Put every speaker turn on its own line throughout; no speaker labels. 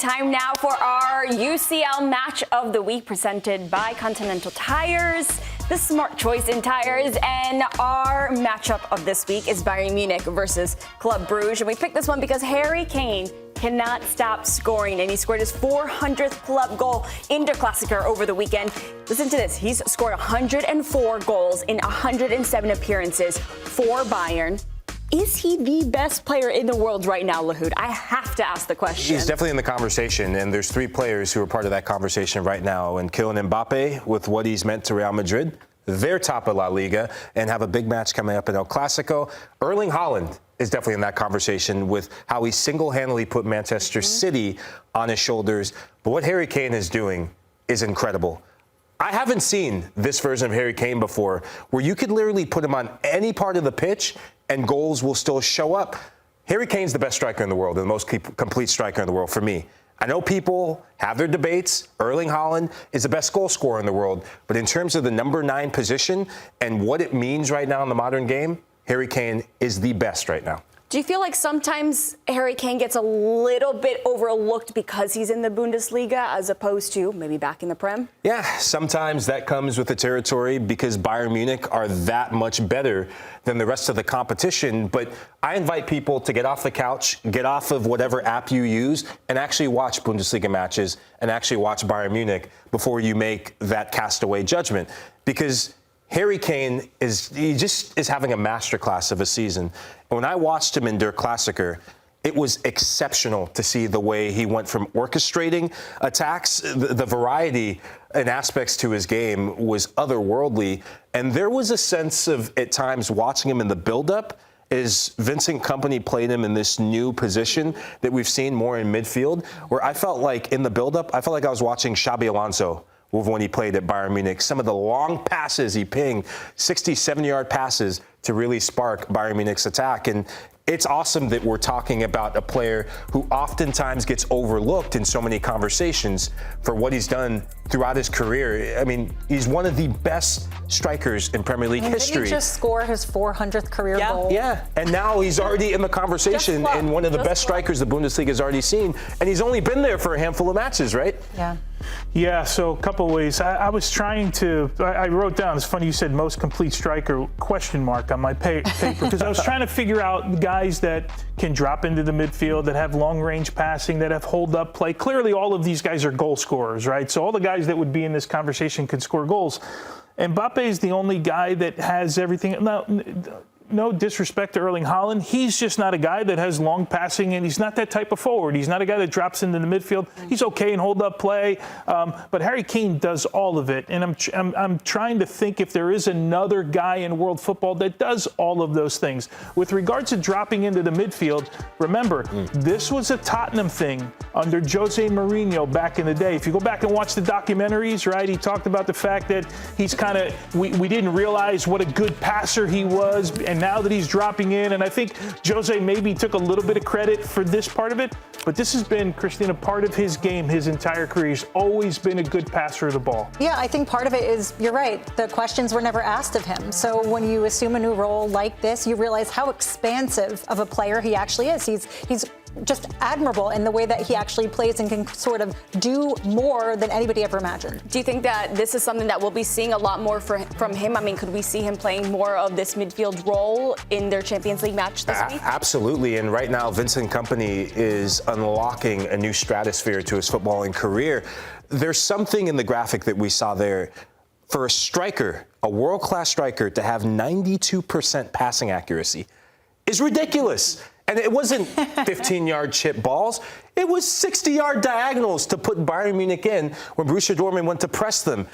Time now for our UCL Match of the Week presented by Continental Tires, the smart choice in tires. And our matchup of this week is Bayern Munich versus Club Brugge. And we picked this one because Harry Kane cannot stop scoring, and he scored his 400th club goal in Der Klassiker over the weekend. Listen to this. He's scored 104 goals in 107 appearances for Bayern. Is he the best player in the world right now, Lahoud? I have to ask the question.
He's definitely in the conversation, and there's three players who are part of that conversation right now. And Kylian Mbappe, with what he's meant to Real Madrid, they're top of La Liga and have a big match coming up in El Clasico. Erling Haaland is definitely in that conversation with how he single-handedly put Manchester City on his shoulders. But what Harry Kane is doing is incredible. I haven't seen this version of Harry Kane before, where you could literally put him on any part of the pitch and goals will still show up. Harry Kane's the best striker in the world, and the most complete striker in the world for me. I know people have their debates. Erling Haaland is the best goal scorer in the world. But in terms of the number 9 position and what it means right now in the modern game, Harry Kane is the best right now.
Do you feel like sometimes Harry Kane gets a little bit overlooked because he's in the Bundesliga as opposed to maybe back in the Prem?
Yeah, sometimes that comes with the territory because Bayern Munich are that much better than the rest of the competition. But I invite people to get off the couch, get off of whatever app you use, and actually watch Bundesliga matches and actually watch Bayern Munich before you make that castaway judgment. Because Harry Kane is having a masterclass of a season. And when I watched him in Der Klassiker, it was exceptional to see the way he went from orchestrating attacks. The variety and aspects to his game was otherworldly. And there was a sense of, at times, watching him in the build-up as Vincent Kompany played him in this new position that we've seen more in midfield, where I felt like in the build-up, I felt like I was watching Xabi Alonso when he played at Bayern Munich. Some of the long passes he pinged, 60, 70-yard passes to really spark Bayern Munich's attack. And it's awesome that we're talking about a player who oftentimes gets overlooked in so many conversations for what he's done throughout his career. I mean, he's one of the best strikers in Premier League history.
Did he just score his 400th career goal?
Yeah, and now he's already in the conversation and one of the best strikers the Bundesliga has already seen. And he's only been there for a handful of matches, right?
Yeah.
Yeah, so a couple ways. I was trying to, I wrote down, it's funny you said most complete striker, question mark on my paper, because I was trying to figure out guys that can drop into the midfield, that have long-range passing, that have hold-up play. Clearly, all of these guys are goal scorers, right? So all the guys that would be in this conversation could score goals. Mbappe is the only guy that has everything. Now, no disrespect to Erling Haaland. He's just not a guy that has long passing, and he's not that type of forward. He's not a guy that drops into the midfield. He's okay in hold-up play, but Harry Kane does all of it. And I'm trying to think if there is another guy in world football that does all of those things. With regards to dropping into the midfield, remember, this was a Tottenham thing under Jose Mourinho back in the day. If you go back and watch the documentaries, right, he talked about the fact that he's kind of, we didn't realize what a good passer he was, and now that he's dropping in, and I think Jose maybe took a little bit of credit for this part of it, but this has been, Christine, a part of his game his entire career. He's always been a good passer of the ball.
Yeah, I think part of it is, you're right, the questions were never asked of him. So when you assume a new role like this, you realize how expansive of a player he actually is. He's just admirable in the way that he actually plays and can sort of do more than anybody ever imagined.
Do you think that this is something that we'll be seeing a lot more from him? I mean, could we see him playing more of this midfield role in their Champions League match this week?
Absolutely. And right now, Vincent Kompany is unlocking a new stratosphere to his footballing career. There's something in the graphic that we saw there. For a striker, a world-class striker, to have 92% passing accuracy is ridiculous. And it wasn't 15-yard chip balls. It was 60-yard diagonals to put Bayern Munich in when Borussia Dortmund went to press them.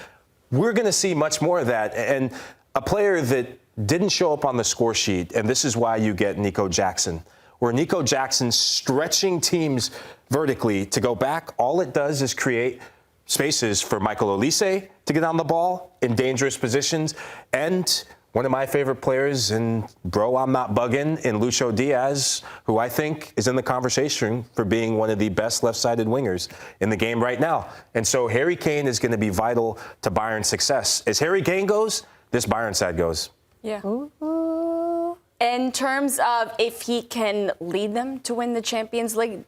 We're going to see much more of that. And a player that didn't show up on the score sheet, and this is why you get Nico Jackson, where Nico Jackson stretching teams vertically to go back, all it does is create spaces for Michael Olise to get on the ball in dangerous positions, and one of my favorite players, and bro, I'm not bugging, in Lucho Diaz, who I think is in the conversation for being one of the best left-sided wingers in the game right now. And so Harry Kane is going to be vital to Bayern's success. As Harry Kane goes, this Bayern side goes.
Yeah.
Ooh.
In terms of if he can lead them to win the Champions League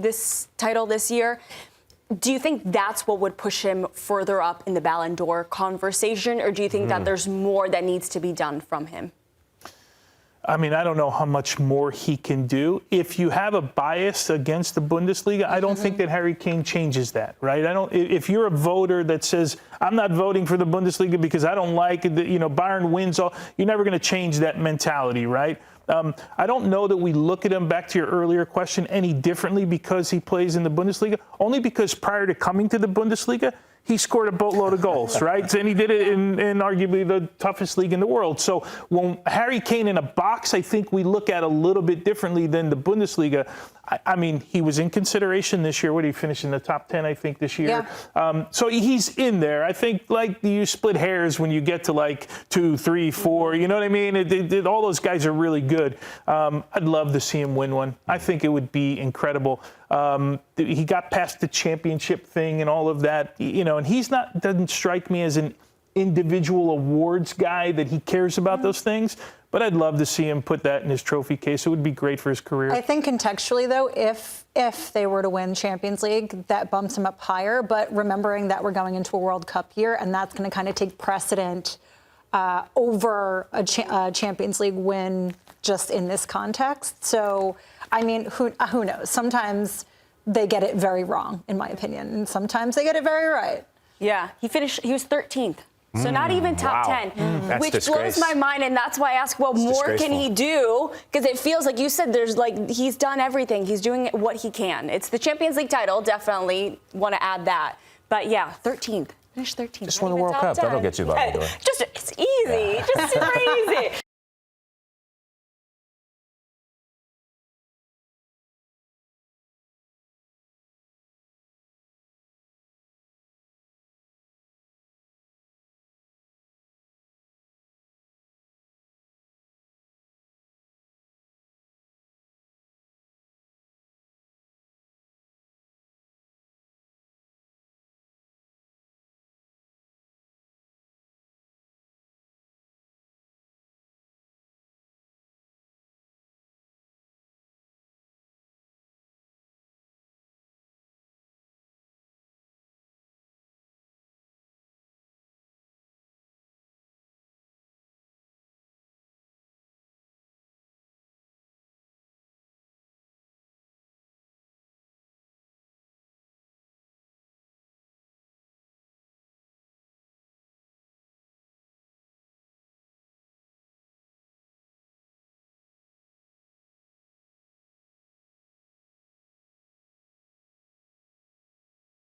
this title this year, do you think that's what would push him further up in the Ballon d'Or conversation, or do you think that there's more that needs to be done from him?
I mean, I don't know how much more he can do. If you have a bias against the Bundesliga, I don't think that Harry Kane changes that, right? If you're a voter that says, I'm not voting for the Bundesliga because I don't like it, Bayern wins all, you're never going to change that mentality, right? I don't know that we look at him, back to your earlier question, any differently because he plays in the Bundesliga, only because prior to coming to the Bundesliga, he scored a boatload of goals, right? And he did it in arguably the toughest league in the world. So when Harry Kane in a box, I think we look at a little bit differently than the Bundesliga. I mean, he was in consideration this year. What did he finish in the top 10, I think, this year?
Yeah.
So he's in there. I think, like, you split hairs when you get to, like, 2, 3, 4. You know what I mean? All those guys are really good. I'd love to see him win one. I think it would be incredible. He got past the championship thing and all of that, and he's doesn't strike me as an individual awards guy that he cares about those things. But I'd love to see him put that in his trophy case. It would be great for his career.
I think contextually, though, if they were to win Champions League, that bumps him up higher. But remembering that we're going into a World Cup year, and that's going to kind of take precedent over a Champions League win just in this context. So, I mean, who knows? Sometimes they get it very wrong, in my opinion, and sometimes they get it very right.
Yeah, he was 13th. So not even top 10, which blows my mind. And that's why I ask, well, more can he do? Because it feels like you said he's done everything. He's doing what he can. It's the Champions League title. Definitely want to add that. But yeah, 13th. Finished 13th.
Just won the World Cup. That'll get you by the door.
It's easy. Just super easy.